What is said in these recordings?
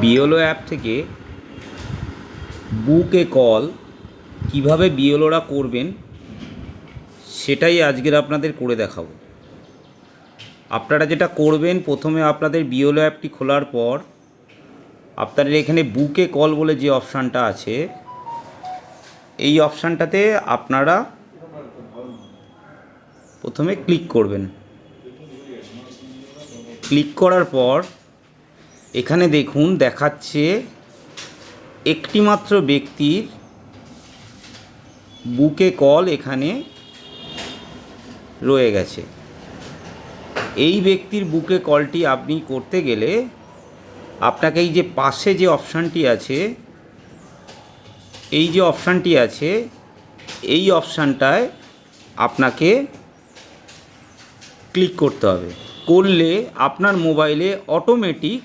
বিওলো app থেকে বুক এ call কীভাবে বিওলোরা করবেন সেটাই আজকের আপনাদের করে দেখাবো। আপনারা যেটা করবেন, প্রথমে আপনাদের বিওলো অ্যাপটি খোলার পর আপনাদের এখানে বুক এ কল বলে যে অপশানটা আছে, এই অপশানটাতে আপনারা প্রথমে ক্লিক করবেন। ক্লিক করার পর এখানে দেখুন দেখাচ্ছে একটিমাত্র ব্যক্তির বুকে কল এখানে রয়ে গেছে। এই ব্যক্তির বুকে কলটি আপনি করতে গেলে আপনাকে এই যে পাশে যে অপশানটি আছে, এই যে অপশানটি আছে, এই অপশানটায় আপনাকে ক্লিক করতে হবে। করলে আপনার মোবাইলে অটোমেটিক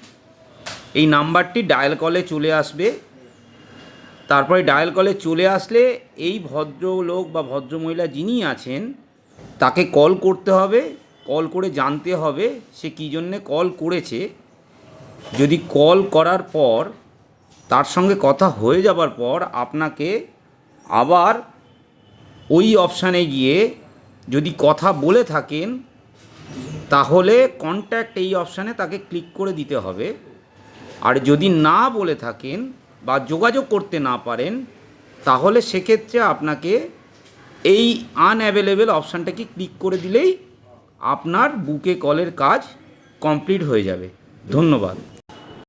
এই নাম্বারটি ডায়াল কলে চলে আসবে। তারপরে ডায়াল কলে চলে আসলে এই ভদ্রলোক বা ভদ্রমহিলা যিনি আছেন তাকে কল করতে হবে। কল করে জানতে হবে সে কী জন্যে কল করেছে। যদি কল করার পর তার সঙ্গে কথা হয়ে যাবার পর আপনাকে আবার ওই অপশানে গিয়ে যদি কথা বলে থাকেন তাহলে কন্ট্যাক্ট এই অপশানে তাকে ক্লিক করে দিতে হবে। আর যদি না বলে থাকেন বা যোগাযোগ করতে না পারেন তাহলে সেক্ষেত্রে আপনাকে এই আনঅ্যাভেলেবেল অপশানটাকে ক্লিক করে দিলেই আপনার বুকে কলের কাজ কমপ্লিট হয়ে যাবে। ধন্যবাদ।